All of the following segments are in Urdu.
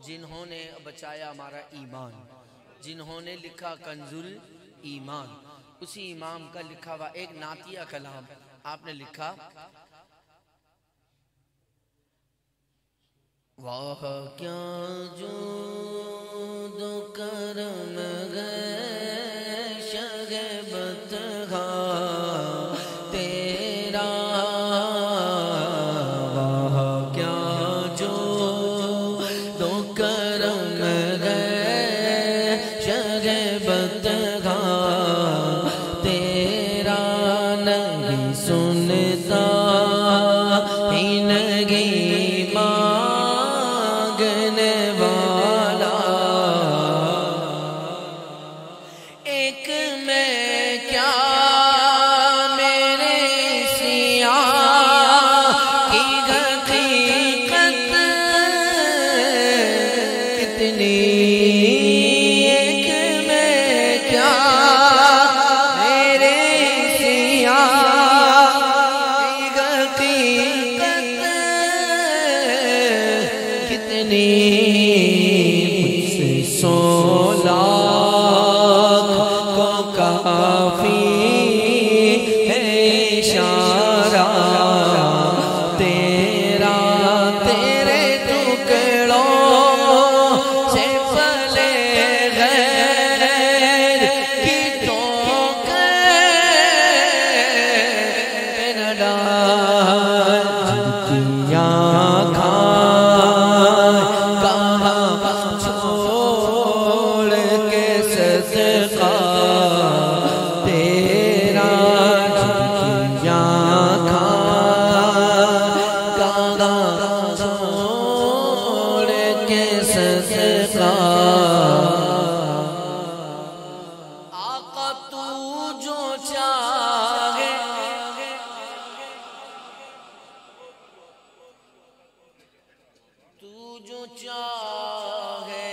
جنہوں نے بچایا ہمارا ایمان، جنہوں نے لکھا کنزل ایمان، اسی امام کا لکھا ہوا ایک نعتیہ کلام آپ نے لکھا، واہ کیا جود و کرم ہے شگبت تیرا، واہ کیا جود و کرم ہے شگبت تیرا، نہیں سنتا ہی نہیں مانگنے والا، ایک میں کیا میرے سیاہ کی حقیقت کتنی، ایک میں کیا میرے سیاہ کی حقیقت کتنی، مجھ سے 100 لاکھ کو کافی ہے اشارہ تیرا، تیرے ٹکڑوں سے پلے غیر کی ٹوکر نہ ڈال، جھنکیاں کھائے کہاں چھوڑ کے صدقہ تیرا، جھنکیاں کھائے کہاں چھوڑ کے صدقہ، آقا تو جو چاہے تو جو چاہے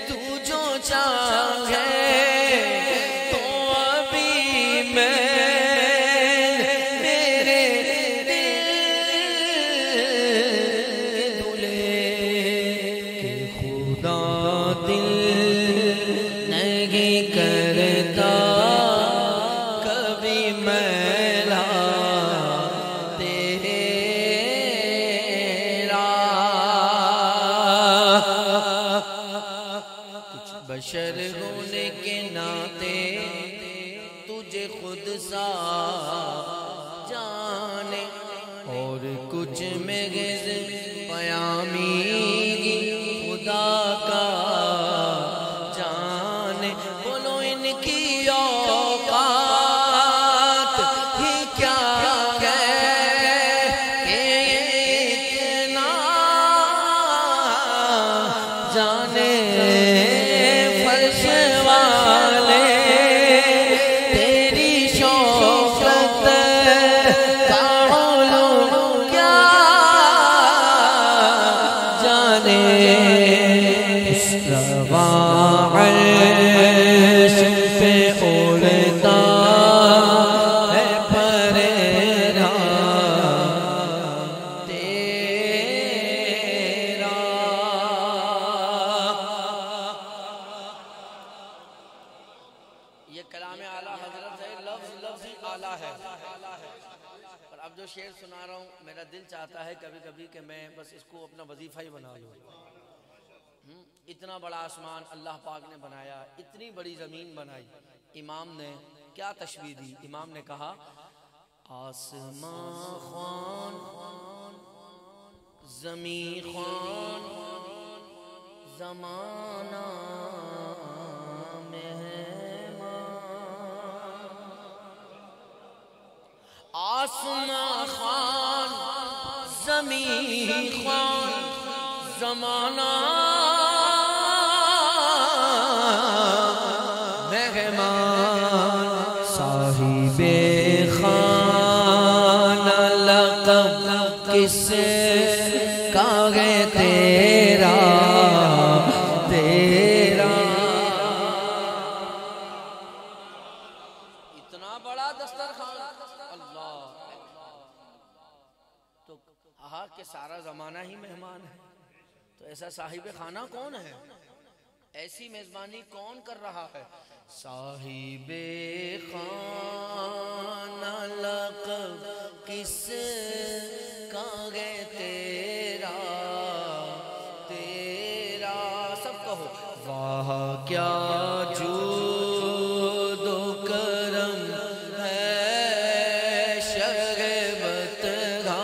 تو جو چاہے تو ابھی میں میرے دل دلے کہ خدا دل نہیں کرتا کبھی میلا تیرا، کچھ بشر ہونے کے ناطے تجھے خود سا جانے، اور کچھ محض پیامی خدا کا جانے، بولو ان کی اوقات ہی کیا ہے کہ اتنا جانے، فرش والے تیری شوقت کا علوم کیا جانے، اس رواں عرش پہ اڑتا ہے پریرا تیرا، یہ کلام اعلیٰ حضرت ہے، لفظ لفظ ہی اعلیٰ ہے، اور اب جو شعر سنا رہا ہوں میرا دل چاہتا ہے کبھی کبھی کہ میں بس اس کو اپنا وظیفہ ہی بنا لوں، اتنا بڑا آسمان اللہ پاک نے بنایا، اتنی بڑی زمین بنائی، امام نے کیا تشبیہ دی، امام نے کہا آسمان خوان زمین خوان زمانہ مہمان، آسمان خوان زمین خوان زمانہ مہمان، صاحب خانہ لقب کس کا ہے تیرا تیرا، اتنا بڑا دسترخوان، اللہ، تو کہا کہ سارا زمانہ ہی مہمان ہے، تو ایسا صاحب خانہ کون ہے؟ ایسی میزبانی کون کر رہا ہے؟ صاحب خانہ لقب کس کا ہے تیرا، تیرا سب کہو، واہ کیا جود و کرم ہے شربت کا،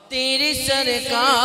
تیری سرکار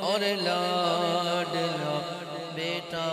اور لاڈلا بیٹا